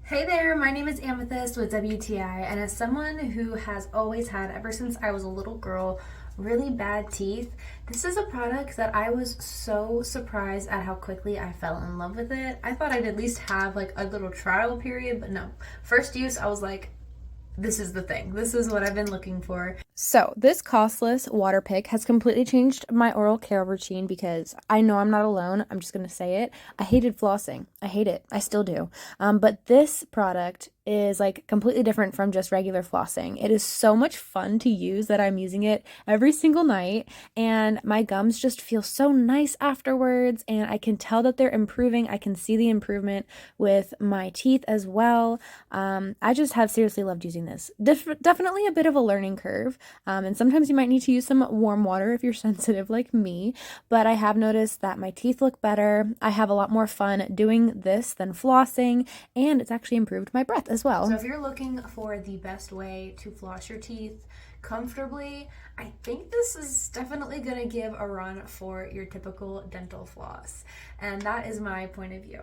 Hey there, my name is Amethyst with WTI, and as someone who has always had, ever since I was a little girl, really bad teeth, this is a product that I was so surprised at how quickly I fell in love with it. I thought I'd at least have like a little trial period, but no. First use, I was like, this is the thing. This is what I've been looking for. So, this costless water pick has completely changed my oral care routine because I know I'm not alone. I'm just going to say it. I hated flossing. I hate it. I still do. But this product is like completely different from just regular flossing. It is so much fun to use that I'm using it every single night, and my gums just feel so nice afterwards, and I can tell that they're improving. I can see the improvement with my teeth as well. I just have seriously loved using this. Definitely a bit of a learning curve, and sometimes you might need to use some warm water if you're sensitive like me, but I have noticed that my teeth look better. I have a lot more fun doing this than flossing, and it's actually improved my breath as well. So if you're looking for the best way to floss your teeth comfortably, I think this is definitely going to give a run for your typical dental floss, and that is my point of view.